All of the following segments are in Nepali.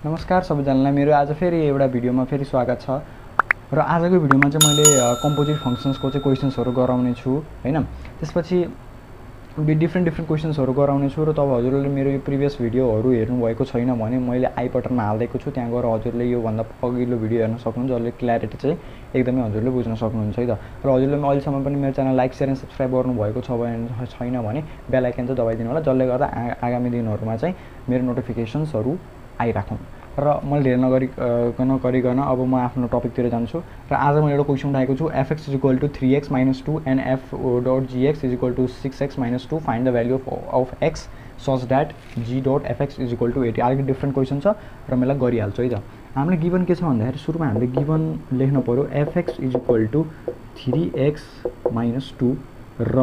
नमस्कार सबैजनालाई मेरो आज फेरि एउटा भिडियोमा फेरि स्वागत छ र आजको भिडियोमा चाहिँ मैले कम्पोजिट फंक्शन्सको चाहिँ क्वेशन्सहरु गराउने छु हैन। त्यसपछि डिफ्रेन्ट क्वेशन्सहरु गराउने छु र तब हजुरले मेरो यो प्रिभियस भिडियोहरु हेर्नु भएको छैन भने मैले आई बटनमा हाल्दैको छु, त्यहाँ गएर हजुरले यो भन्दा अघिल्लो भिडियो हेर्न सक्नुहुन्छ, जसले क्ल्यारिटी चाहिँ एकदमै हजुरले बुझ्न सक्नुहुन्छ है त। र हजुरले अहिलेसम्म पनि मेरो channel like share and subscribe गर्नु भएको छैन भने बेल आइकन चाहिँ दबाइदिनु होला, जसले गर्दा आगामी दिनहरुमा चाहिँ मेरो नोटिफिकेसन्सहरु आइराखुन्। र मैले ढेर नगरिकन अब म आफ्नो टपिकतिर जान्छु र आज मैले एउटा क्वेशन उठाएको छु fx = 3x - 2 and f.gx = 6x - 2 find the value of x such that g.fx = 8। अलिकति डिफ्रेन्ट क्वेशन छ र मैले गरिहाल्छु है त। हामीले गिवन के छ भन्दाखेरि सुरुमा हामीले गिवन लेख्न पर्यो fx = 3x - 2 र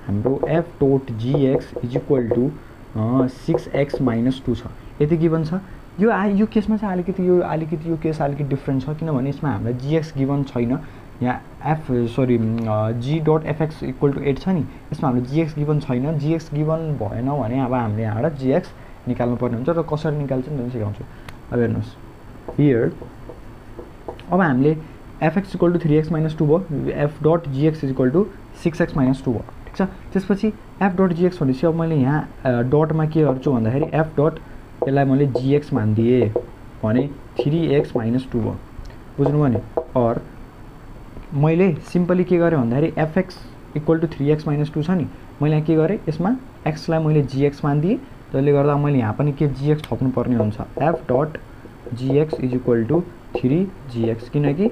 हाम्रो f.gx = 6x - 2 छ। यति गिवन छ। यो केसमा चाहिँ अलिकति यो केस अलिकति डिफ्रेन्ट छ, किनभने यसमा हामीलाई gx गिवन छैन। यहाँ g.fx = 8 छ नि, यसमा हामीले gx गिवन छैन। gx गिवन भएन भने अब हामीले यहाँबाट gx निकाल्नु पर्ने हुन्छ र कसरी निकाल्छ नि सिकाउँछु। अब हेर्नुस् हियर, अब हामीले fx = 3x - 2 भयो, f.gx = 6x - 2 भयो, ठीक छ। त्यसपछि f.gx भनेपछि अब मैले यहाँ डटमा के गर्छु भन्दाखेरि f. यसलाई मैले gx मान्दिए भने 3x - 2 भयो, बुझ्नुभयो नि। और मैले सिम्पली के गरेँ भन्दाखेरि fx = 3x - 2 छ नि, मैले यहाँ के गरेँ यसमा x लाई मैले gx मान्दिए, त्यसले गर्दा मैले यहाँ पनि के gx थप्नु पर्ने हुन्छ f.gx = 3gx, किनकि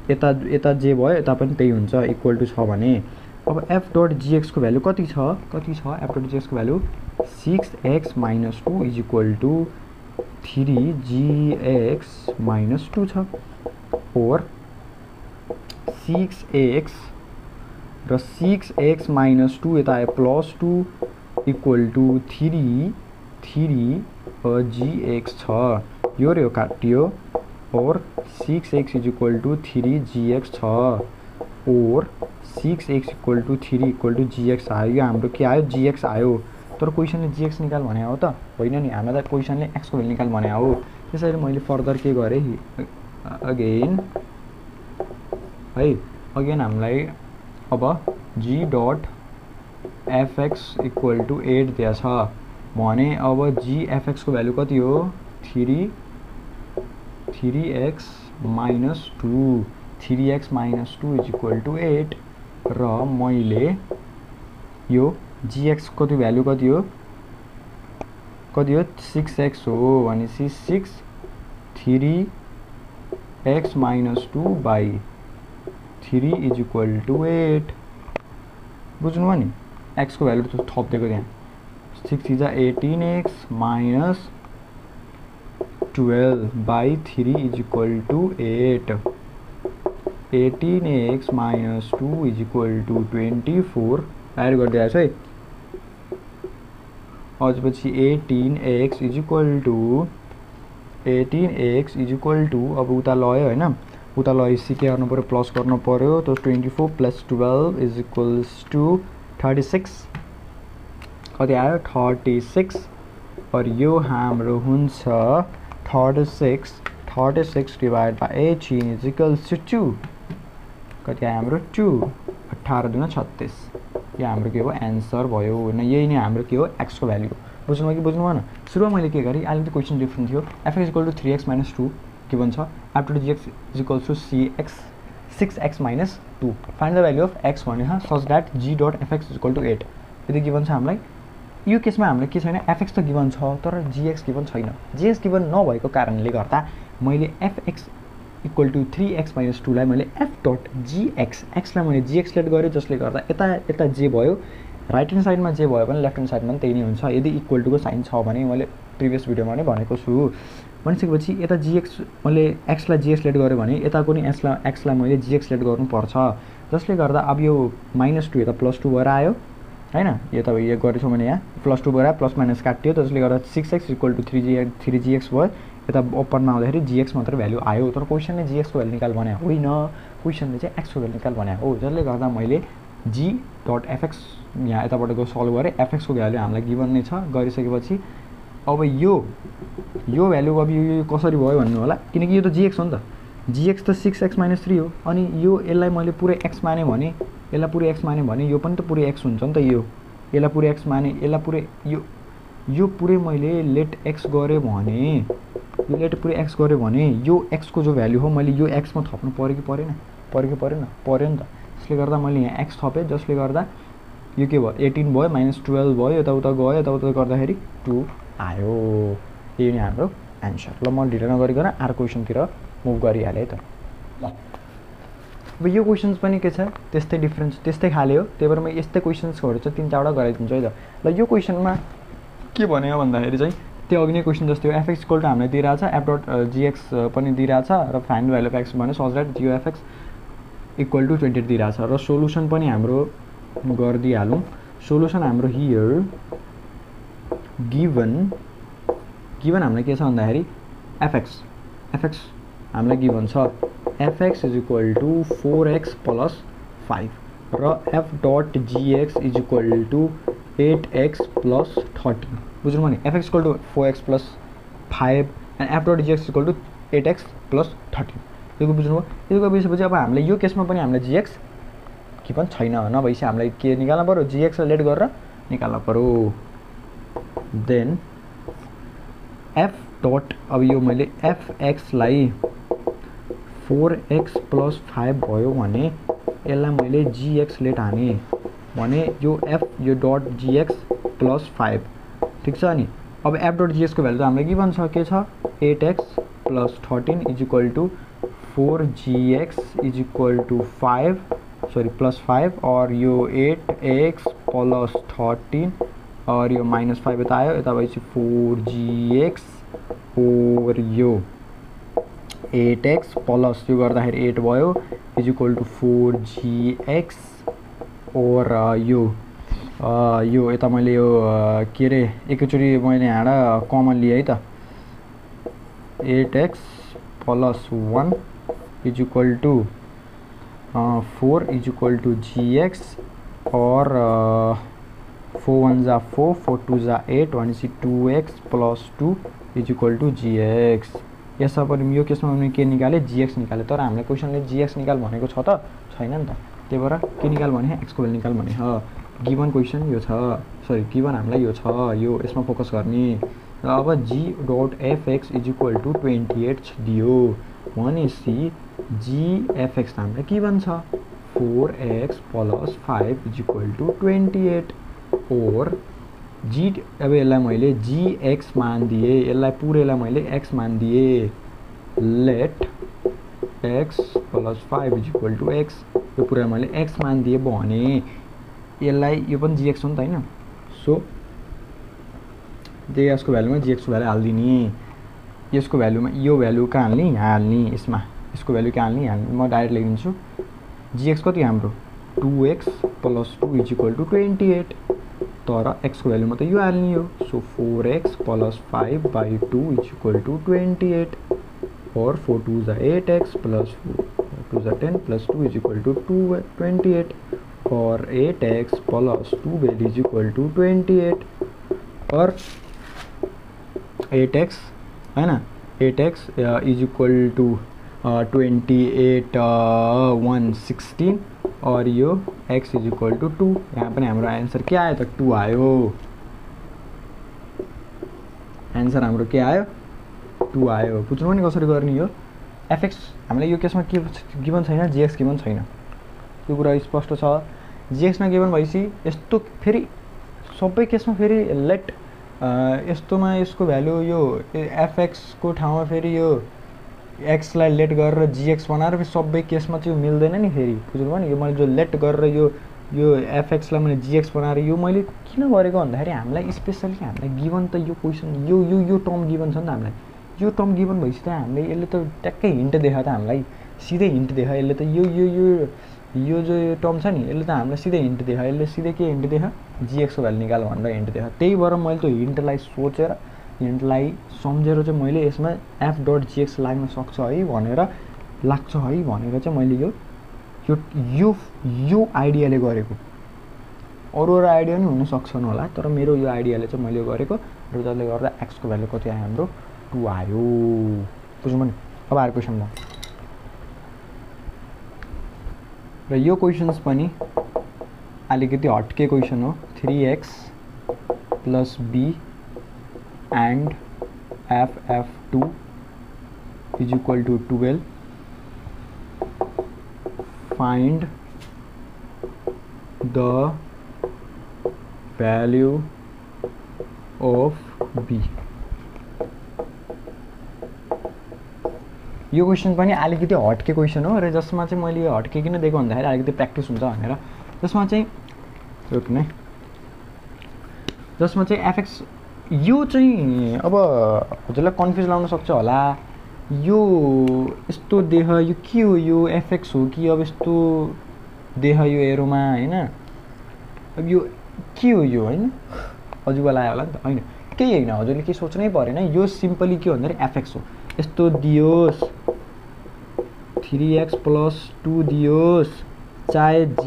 यता जे भयो यता पनि त्यही हुन्छ, इक्वल टु छ भने। अब f.gx को भ्यालु कति छ f.gx को भ्यालु 6x - 2 = 3gx - 2 छ। और 6x र 6x - 2 यता आयो +2 = 3gx छ। यो र यो काटियो और 6x = 3gx छ और 6x = 3 = gx आयो। यो हाम्रो के आयो gx आयो, तर क्वेशनले gx निकाल भने हो त होइन नि, हामीलाई त क्वेशनले x को भ्यालु निकाल भने हो। त्यसैले मैले फर्दर के गरेँ अगेन हामीलाई अब g.fx = 8 दिया छ भने अब gfx को भ्यालु कति हो 3x - 2 3x - 2 = 8 र मैले यो gx को भ्यालु कति हो 6x हो भनेपछि 6 3x - 2 / 3 = 8, बुझ्नुभयो नि। x को भ्यालु त थप्दिएको त्यहाँ 6 × 18x - 12 / 3 = 8, 18x - 2 = 24 एड गरिदिएको छु है। अझपछि 18x = अब उता लयो हैन, उता लएपछि के गर्नु पर्यो प्लस गर्नु पर्यो, त 24 + 12 = 36 कति आयो 36। और यो हाम्रो हुन्छ 36 / 18 = 2 कति आयो हाम्रो 2 18 × 2 = 36। यो हाम्रो के हो एन्सर भयो हैन। यही नै हाम्रो के हो x को भ्यालु हो, बुझ्नुभयो कि बुझ्नु भएन। सुरुमा मैले के गरेँ अलिकति क्वेशन डिफ्रेन्ट थियो। fx = 3x - 2 गिवन छ, f.gx = 6x - 2 find the value of x भने छ सच दैट g.fx = 8। यदि गिवन छ हामीलाई यो केसमा हामीले के छैन fx त गिवन छ तर gx गिवन छैन। gx गिवन नभएको कारणले गर्दा मैले fx = 3x - 2 लाई मैले f.gx x लाई मैले gx लेट गरेँ, जसले गर्दा यता जे भयो राइट ह्यान्ड साइडमा जे भयो भने लेफ्ट ह्यान्ड साइडमा पनि त्यही नै हुन्छ यदि इक्वल टु को साइन छ भने। मैले प्रिभियस भिडियोमा नै भनेको छु। भनिसकेपछि यता gx मैले x लाई gx लेट गरेँ भने यताको नि x लाई मैले gx लेट गर्नुपर्छ, जसले गर्दा अब यो -2 यता +2 भएर आयो हैन। यो त यो गरेछौँ भने यहाँ +2 भएर प्लस माइनस काट्यो, त्यसले गर्दा 6x = 3gx भयो। यता ओपनमा आउँदाखेरि gx मात्र भ्यालु आयो, तर क्वेशनले gx को भ्यालु निकाल भने होइन, क्वेशनले चाहिँ x को भ्यालु निकाल भने हो। जसले गर्दा मैले g.fx यहाँ यताबाट गो सल्भ गरेँ। fx को भ्यालु हामीलाई गिवन नै छ, गरिसकेपछि अब यो भ्यालु अब यो कसरी भयो भन्नु होला, किनकि यो त जीएक्स हो नि त, जीएक्स त 6x - 3 हो। अनि यसलाई मैले पुरै एक्स माने भने, यसलाई पुरै एक्स माने भने यो पनि त पुरै एक्स हुन्छ नि त। यसलाई पुरै एक्स माने, यसलाई पुरै यो पुरै मैले लेट एक्स गरेँ भने, यो लेट पुरै एक्स गरेँ भने यो एक्सको जो भ्यालु हो मैले यो एक्समा थप्नु पऱ्यो कि परेन, पऱ्यो नि त। त्यसले गर्दा मैले यहाँ एक्स थपेँ, जसले गर्दा यो के भयो 18 भयो, -12 भयो, यताउता गयो, यताउता गर्दाखेरि 2 आयो। यही नै हाम्रो एन्सर। ल म ढिलो नगरिकन अर्को क्वेसनतिर मुभ गरिहालेँ है त। ल अब यो क्वेसन्स पनि के छ, त्यस्तै डिफ्रेन्स त्यस्तै खाले हो, त्यही भएर म यस्तै क्वेसन्सहरू चाहिँ 3-4वटा गराइदिन्छु है त। ल यो क्वेसनमा के भन्यो भन्दाखेरि चाहिँ त्यो अघि नै क्वेसन जस्तै हो, एफएक्स इक्वल टु हामीलाई दिइरहेछ f.gx पनि दिइरहेछ र फाइन्ड भ्यालु अफ एक्स भन्यो such that g(f(x) equal to 28 दिइरहेछ र सोलुसन पनि हाम्रो गरिदिइहालौँ। सोलुसन हाम्रो हियर गिभन हामीलाई के छ भन्दाखेरि एफएक्स हामीलाई गिभन छ fx is equal to 4x + 5 र f.gx is equal to 8x + 13। बुझ्नु नि, fx equal to 4x + 5 and f.gx equal to 8x + 13। यो बुझ्नुभयो। यो गइसकेपछि अब हामीले यो केसमा पनि हामीलाई gx के पनि छैन, नभएपछि हामीलाई के निकाल्नु पर्यो, gx लाई लेट गरेर निकाल्नु पर्यो। देन अब यो मैले fx लाई 4x + 5 भयो भने यसलाई मैले gx लेट हाने भने यो .gx + 5 ठिक छ नि। अब f.gx को भ्यालु त हामीलाई गिभन छ, के छ 8x + 13 is equal to 4gx is equal to 5 और यो 8x + 13 और यो -5 यता आयो, यता भएपछि 4gx और यो 8x प्लस यो गर्दाखेरि 8 भयो इज इक्वल टु 4gx और यो यता मैले यो के अरे एकैचोटि मैले यहाँ कमन लिएँ है त, 8x + 1 is equal to 4 is equal to gx और 4 1 जा 4, 4 2 जा 8 भनेपछि 2x + 2 is equal to gx। यसमा पनि यो केसमा मैले के निकालेँ, gx निकालेँ, तर हामीले क्वेसनले gx निकाल भनेको छ त छैन नि त, त्यही भएर के निकाल भने x को भ्यालु निकाल भने हो। गिभन क्वेसन यो छ, सरी गिभन हामीलाई यो छ, यो यसमा फोकस गर्ने। र अब g.fx इज इक्वल टु 28 दियो भनेपछि g(f(x) हामीलाई के भन्छ 4x + 5 इज इक्वल टु 28 और अब यसलाई मैले gx मान दिएँ, यसलाई पुरैलाई मैले x मान दिएँ, let x + 5 is equal to x, यो पुरा मैले x मान दिएँ भने यसलाई यो पनि gx हो नि त हैन, सो jx को भ्यालुमा gx को भ्यालु हाल्दिने, यसको भ्यालुमा यो भ्यालु कहाँ हाल्ने, यहाँ हाल्ने, यसमा यसको भ्यालु कहाँ हाल्ने, यहाँ म डाइरेक्ट लेखिदिन्छु। gx कति हाम्रो 2x + 2 इज इक्वल टु 28, तर x को भ्यालुमा त यो हाल्ने हो, so 4x + 5/2 is equal to 28 और 4 2 जा 8x + 4 2 जा 10 + 2 इज इक्वल टु 28 और 8x + 2 value is equal to 28 और 8x है ना, 8x इज इक्वल टू 28 116 और यो x इज इक्वल टू 2। यहाँ पनि हाम्रो आन्सर के आयो त 2 आयो, आन्सर हाम्रो के आयो 2 आयो। बुझ्नु नि कसरी गर्ने हो। एफएक्स हामीलाई यो केसमा के गिभन छैन, जीएक्स गिभन छैन, त्यो कुरा स्पष्ट छ। जीएक्स मा गिभन भएपछि यस्तो फेरि सबै केसमा फेरि लेट यस्तोमा यसको भ्यालु यो एफएक्स को ठाउँमा फेरि यो एक्स लाई लेट गरेर जीएक्स बनाएर फेरि सबै केसमा चाहिँ मिल्दैन नि फेरि, बुझ्नुभयो नि। यो मैले जो लेट गरेर यो एफएक्स लाई मैले जीएक्स बनाएर यो मैले किन गरेको भन्दाखेरि हामीलाई स्पेशली हामीलाई गिभन त यो क्वेसन यो टर्म गिभन छ नि त हामीलाई, यो टर्म गिभन भएपछि त हामीले यसले त ट्याक्कै हिन्ट देखायो त हामीलाई, सिधै हिन्ट देखायो यसले त यो जो यो टर्म छ नि यसले त हामीलाई सिधै हिन्ट देखायो, यसले सिधै के हिन्ट देखायो जीएक्स को भ्यालु निकाल भनेर हिन्ट देखायो। त्यही भएर मैले त्यो हिन्टलाई सोचेर हिन्टलाई सम्झेर चाहिँ मैले यसमा f.gx लाग्न सक्छ है भनेर चाहिँ मैले यो आइडियाले गरेको, अरू आइडिया नि हुन सक्छन् होला, तर मेरो यो आइडियाले चाहिँ मैले गरेको र जसले गर्दा x को भ्यालु कति आयो हाम्रो 2 आयो बुझ्नुभयो नि अब अर्को क्वेशनमा र यो क्वेशन्स पनि अलिकति हटके क्वेशन हो 3x plus b and ff2 is equal to 12 find the value of b यो क्वेशन पनि अलिकति हटके क्वेशन हो र जसमा चाहिँ मैले यो हटके किन दिएको भन्दाखेरि अलिकति प्र्याक्टिस हुन्छ भनेर जसमा चाहिँ रोक्ने जसमा चाहिँ एफएक्स यो चाहिँ अब हजुरलाई कन्फ्युज लाउन सक्छ होला यो यस्तो देह यो के हो यो एफएक्स हो कि अब यस्तो देह यो एरोमा हैन अब यो के हो यो हैन हजुरलाई आयो होला नि त हैन केही हैन हजुरले के सोच्नै परेन यो सिम्पली के भन्दाखेरि एफएक्स हो यस्तो दियोस् 3x + 2 दियोस् चाहे g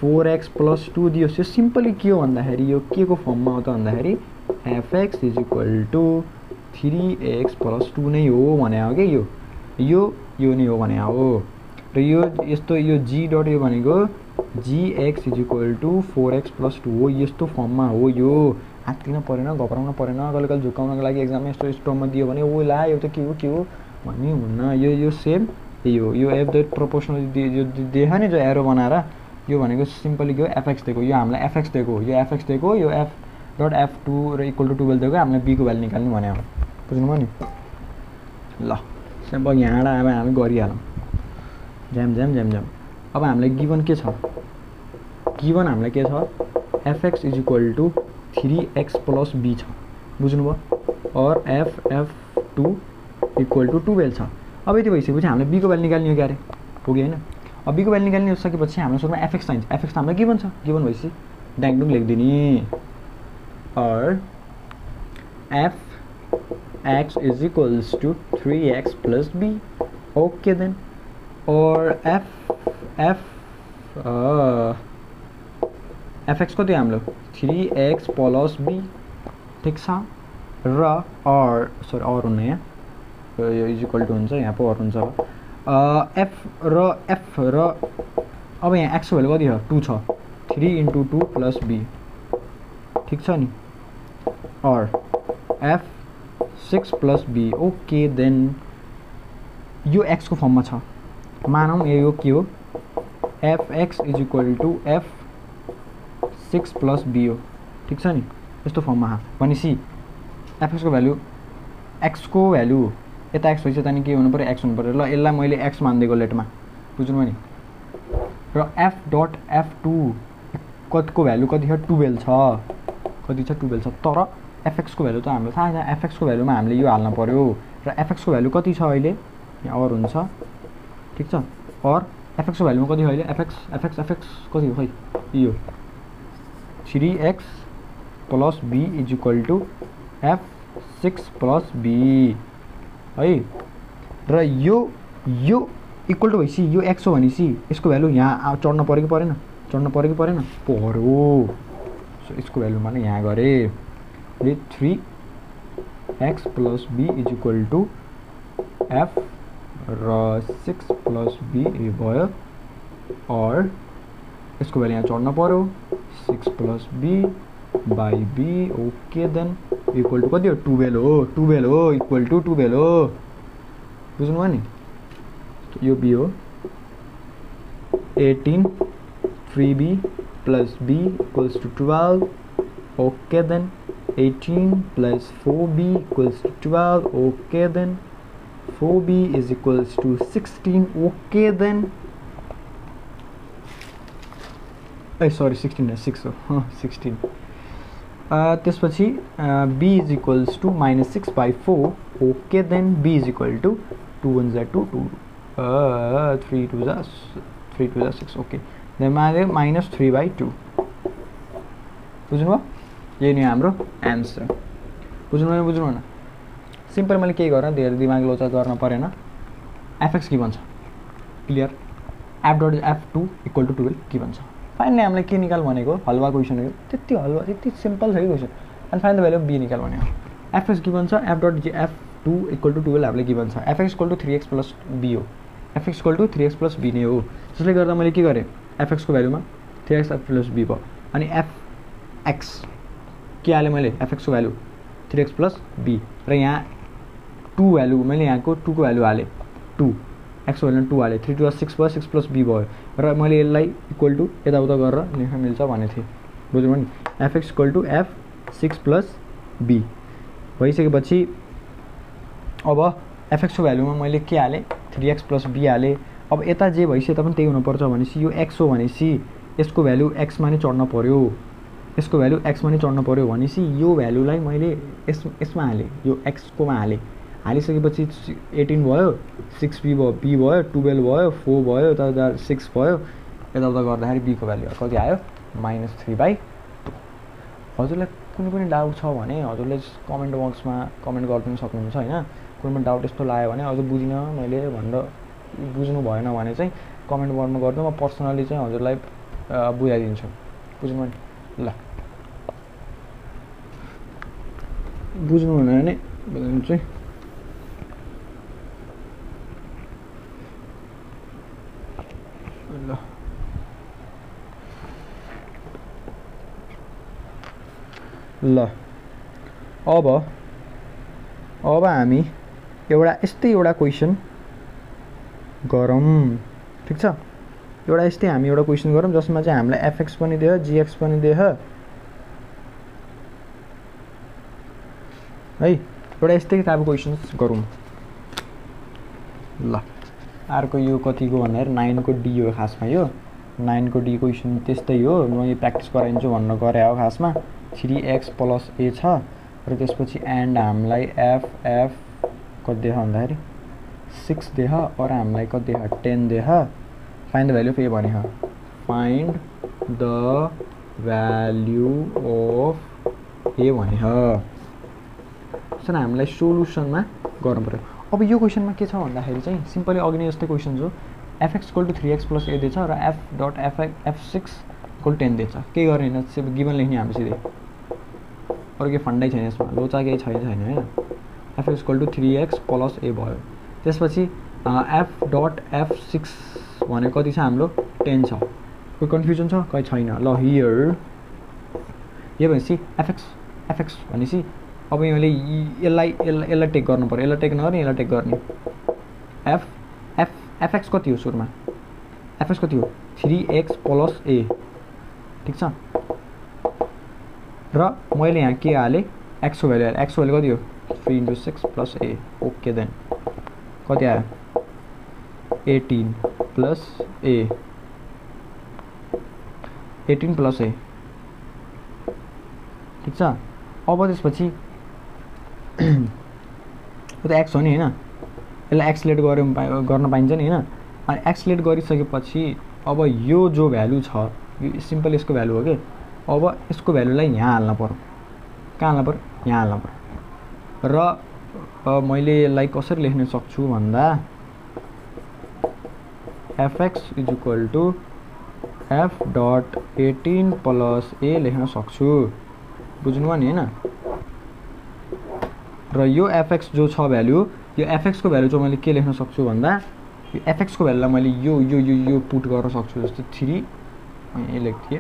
4x + 2 दियोस् यो सिम्पली के हो भन्दाखेरि यो के को फर्ममा हो त भन्दाखेरि fx = 3x + 2 नै हो भने हो के यो नै हो भने हो र यो यस्तो यो g डट यो भनेको gx = 4x + 2 हो यस्तो फर्ममा हो यो हात्तिन परेन घबराउन परेन कहिले झुकाउनको लागि एक्जाममा यस्तो स्टोममा दियो भने ओ ला यो त के हो भन्ने हुन्न यो सेम यो एफ द प्रोपोर्सनल यो देख नि जो एरो बनाएर यो भनेको सिम्पली के हो एफएक्स दिएको यो हामीलाई एफएक्स दिएको यो एफएक्स दिएको यो एफ डट f2 र इक्वल टु 12 दिएको हामीलाई b को भ्यालु निकाल्नु भने हो बुझ्नुभयो नि ल अब यहाँबाट अब हामी गरिहालौँ ज्याम अब हामीलाई गिवन के छ गिवन हामीलाई के छ fx = 3x + b छ बुझ्नुभयो और ff2 = 12 छ अब यति भइसकेपछि हामीले b को भ्यालु निकाल्ने हो क्यारे हो कि हैन अब b को भ्यालु निकाल्ने सकेपछि हामीलाई सुरुमा fx चाहिन्छ fx त हामीलाई गिवन छ गिवन भइसि डाङडुङ लेख्दिनी और fx = 3x + b okay then और fx कति हाम्रो 3x + b ठीक छ र और सरी और हुन्न यहाँ यो इक्वल टु हुन्छ यहाँ पो और हुन्छ f र अब यहाँ x को भ्यालु कति छ 2 छ 3 × 2 + b ठीक छ नि और f6 + b ओके देन यो x को फर्ममा छ मानौँ यो के हो fx = f6 + b हो ठीक छ नि यस्तो फर्ममा भनेपछि fx को भ्यालु x को भ्यालु यता x भइसक्यो त नि के हुनु पर्यो x हुनु पर्यो ल यसलाई मैले x मान्दिएको लेटमा बुझ्नुभयो नि र f डट f2 कतिको भ्यालु कति छ 12 छ कति छ 12 छ तर fx को भ्यालु त हाम्रो थाहा छ fx को भ्यालुमा हामीले यो हाल्न पर्यो र fx को भ्यालु कति छ अहिले यहाँ और हुन्छ ठीक छ और fx को भ्यालुमा कति हो अहिले fx कति हो खै यो 3x + b = f6 + b है र यो इक्वल टु भइसि यो x हो भनेपछि यसको भ्यालु यहाँ चढ्न पर्यो कि परेन पर्यो सो यसको भ्यालु माने यहाँ गरे 3x + b = f र 6 + b भयो और यसको भ्यालु यहाँ चढ्न पर्यो 6 + b by b okay then equal to कति हो 12 हो इक्वल टु 12 हो बुझ्नुभयो नि यो b हो 18 3b + b = 12 okay then 18 + 4b = 12 okay then 4b = 16 okay then sorry 16 6 हो 16 त्यसपछि b = -6/4 okay then b = 2 1 = 2 2 3 2 = 6 okay then माने -3/2 बुझ्नुभयो यही नै हाम्रो आन्सर बुझ्नुभयो न सिम्पल मैले के गर्न धेरै दिमाग लोचा गर्न परेन fx के भन्छ क्लियर f डट f2 = 12 के भन्छ फाइनली हामीलाई के निकाल भनेको हलवा क्वेशन हो त्यति हलवा त्यति सिम्पल छ कि question and find the value of B निकाल भन्यो एफ इज गिभन छ F dot G F 2 equal to 12 हामीले गिभन छ F X equal to 3x plus B हो F X equal to 3x plus B नै हो जसले गर्दा मैले के गरेँ एफ एक्सको भ्यालुमा 3x प्लस बी भयो अनि एफ एक्स के हालेँ मैले एफ एक्सको भ्यालु 3x प्लस बी र यहाँ 2 भ्यालु मैले यहाँको 2 को भ्यालु हालेँ 2 एक्सको भ्यालु 2 हालेँ 3 2 6 भयो 6 प्लस बी भयो र मैले यसलाई इक्वल टु यताउता गरेर लेख्न मिल्छ भनेको थिएँ बुझ्नु नि F X equal to F 6 plus B भइसकेपछि अब एफ एक्सको भ्यालुमा मैले के हालेँ 3x प्लस बी हालेँ अब यता जे भइसक्यो यता पनि त्यही हुनुपर्छ भनेपछि यो एक्स हो भनेपछि यसको भ्यालु एक्समा नै चढ्न पऱ्यो यसको भ्यालु एक्समा नै चढ्न पऱ्यो भनेपछि यो भ्यालुलाई मैले यसमा हालेँ यो एक्सकोमा हालिसकेपछि 18 भयो 6b भयो बी भयो 12 भयो 4 भयो यता 6 भयो यताउता गर्दाखेरि बीको भ्यालु कति आयो -3/2 हजुरलाई कुनै पनि डाउट छ भने हजुरले कमेन्ट बक्समा कमेन्ट गरिदिन सक्नुहुन्छ हैन कुनै पनि डाउट यस्तो लाग्यो भने हजुर बुझिनँ मैले भनेर बुझ्नु भएन भने चाहिँ कमेन्ट बक्समा गर्नु म पर्सनली चाहिँ हजुरलाई बुझाइदिन्छु बुझ्नु भने ल बुझ्नु भएन भने बुझाइदिन्छु ल ल अब हामी यस्तै एउटा क्वेसन गरौँ ठिक छ यस्तै हामी एउटा क्वेसन गरौँ जसमा चाहिँ हामीलाई एफएक्स पनि दियो जीएक्स पनि दियो है एउटा यस्तै टाइपको क्वेसन्स गरौँ ल अर्को यो कतिको भन्दाखेरि 9 को डी हो खासमा यो 9 को डी क्वेसन त्यस्तै हो म यो प्र्याक्टिस गराइदिन्छु भन्न गरे हो खासमा 3x प्लस ए छ र त्यसपछि एन्ड हामीलाई एफ कति देख भन्दाखेरि 6 देख और हामीलाई कति देख 10 देख फाइन्ड द भ्यालु अफ ए भने फाइन्ड द भ्यालु अफ ए भने सर हामीलाई सोलुसनमा गर्नु पर्यो अब यो क्वेसनमा के छ भन्दाखेरि चाहिँ सिम्पली अघि नै जस्तै क्वेसन हो F X equal to 3x plus A दिएछ र एफ डट एफ6 इक्वल 10 दिएछ के गर्ने होइन गिभन लेख्ने हामी सिधै अरू केही फन्डै छैन यसमा लोचा केही छैन हैन F equal to 3x plus A भयो त्यसपछि एफ डट एफ6 भने कति छ हाम्रो 10 छ कोही कन्फ्युजन छ कहीँ छैन ल हियर यो भनेपछि एफएक्स भनेपछि अब मैले यसलाई टेक गर्नु पर्यो यसलाई टेक नगर्ने यसलाई टेक गर्ने एफएक्स कति हो सुरुमा एफएक्स कति हो 3x प्लस ए ठीक छ र मैले यहाँ के हालेँ एक्सको भ्यालु हालेँ एक्सको भ्यालु कति हो 3 × 6 प्लस ए ओके देन कति आयो 18 प्लस ए 18 प्लस ए ठिक छ अब त्यसपछि यो त एक्स हो नि हैन यसलाई एक्सलेट गर्न पाइन्छ नि हैन अनि एक्सलेट गरिसकेपछि अब यो जो भ्यालु छ यो सिम्पल यसको भ्यालु हो के अब यसको भ्यालुलाई यहाँ हाल्न पर्यो कहाँ हाल्न पर्यो यहाँ हाल्न पर्यो र मैले यसलाई कसरी लेख्न सक्छु भन्दा F X is equal to F dot 18 plus A लेख्न सक्छु बुझ्नुभयो नि हैन र यो एफएक्स जो छ भ्यालु यो एफएक्स को भ्यालु चाहिँ मैले के लेख्न सक्छु भन्दा यो एफएक्स को भ्यालुलाई मैले यो पुट गर्न सक्छु जस्तो 3 यहाँ लेख्थे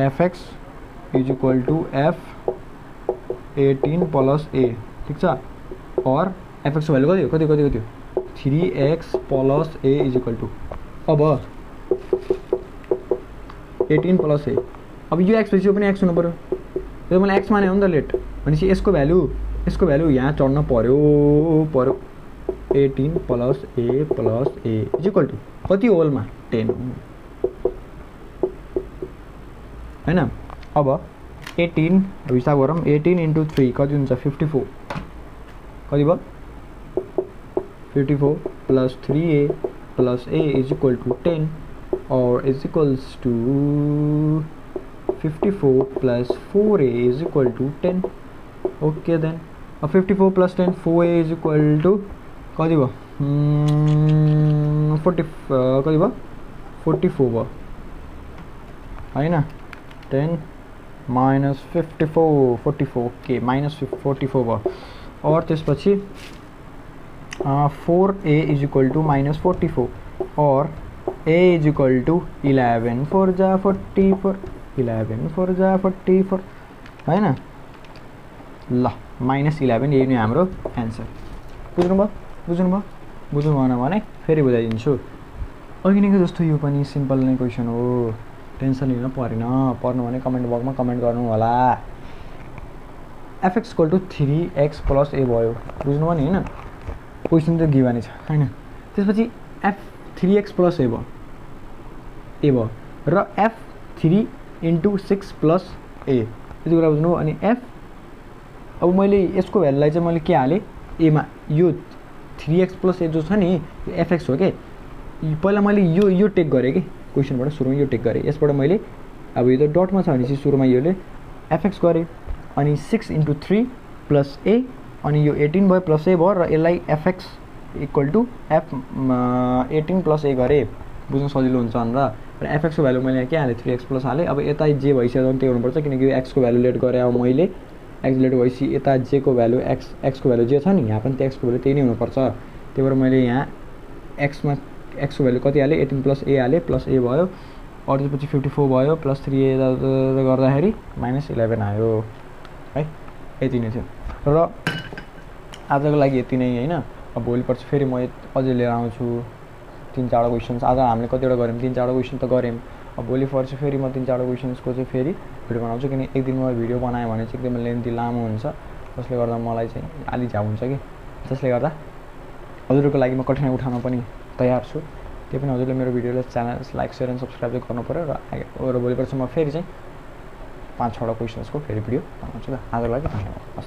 F X is equal to F 18 plus A ठीक छ और एफएक्स को भ्यालु कति हो 3x plus A is equal to अब 18 प्लस ए अब यो एक्स पछि पनि एक्स हुनु पर्यो यो मलाई एक्स माने हो नि त लेट भनेपछि यसको भ्यालु यहाँ चढ्न पर्यो 18 plus A is equal to कति होलमा 10 हैन अब 18 हिसाब गरौँ 18 × 3 कति हुन्छ 54 कति भयो 54 plus 3a plus a is equal to 10 और is equals to 54 plus 4a is equal to 10 okay then अब 54 plus 10 4a is equal two कति भयो 44 भयो हैन 10 माइनस 54 44 ओके माइनस 44 भयो और त्यसपछि 4a is equal two minus 44 और a इज इक्वल टू 11 4 जा 44 11 4 जा 44 हैन ल माइनस 11 यही नै हाम्रो एन्सर बुझ्नु भएन भने फेरि बुझाइदिन्छु अघि नैको जस्तो यो पनि सिम्पल नै क्वेसन हो टेन्सन लिन परेन पर्नु भने कमेन्ट बक्समा कमेन्ट गर्नु होला fx equal to 3x plus a भयो बुझ्नु भने हैन क्वेसन त गिभन छ हैन त्यसपछि f 3x प्लस a भयो र f 3 इन्टु 6 प्लस a यति कुरा बुझ्नु अनि f अब मैले यसको भ्यालुलाई चाहिँ मैले के हालेँ a मा यो 3x प्लस a जो छ नि यो fx हो के पहिला मैले यो टेक गरेँ कि क्वेसनबाट सुरुमा यो टेक गरेँ यसबाट मैले अब यो त डटमा छ भनेपछि सुरुमा योले fx गरेँ अनि 6 इन्टु 3 प्लस a अनि यो 18 भयो प्लस a भयो र यसलाई fx equal to f 18 plus a गरेँ बुझ्न सजिलो हुन्छ भनेर र fx को भ्यालु मैले के हालेँ 3x प्लस हालेँ अब यता जे भइसक्यो भने त्यही हुनुपर्छ किनकि यो x को भ्यालु लेट गरेँ अब मैले x लेट भएपछि यता j को भ्यालु x को भ्यालु जे छ नि यहाँ पनि त्यो x को भ्यालु त्यही नै हुनुपर्छ त्यही भएर मैले यहाँ x मा x को भ्यालु कति हालेँ 18 प्लस a हालेँ प्लस a भयो और त्यसपछि 54 भयो प्लस 3a गर्दाखेरि माइनस 11 आयो है यति नै थियो र आजको लागि यति नै हैन अब भोलि पर्सि फेरि म अझै लिएर आउँछु 3-4 क्वेसन्स आज हामीले कतिवटा गर्यौं 3-4 क्वेसन त गर्यौं अब भोलि पर्सि फेरि म 3-4 क्वेसन्सको चाहिँ फेरि भिडियो बनाउँछु किन एक दिनमा भिडियो बनाएँ भने चाहिँ एकदमै लेन्थी लामो हुन्छ त्यसले गर्दा मलाई चाहिँ अलि झ्याउ हुन्छ कि त्यसले गर्दा हजुरको लागि म कठिनाइ उठाउन पनि तयार छु त्यही पनि हजुरले मेरो भिडियोलाई channel like share and subscribe चाहिँ गर्नु पर्यो र भोलि पर्सि म फेरि चाहिँ 5-6 क्वेसन्सको फेरि भिडियो बनाउँछु ल आजको लागि धन्यवाद।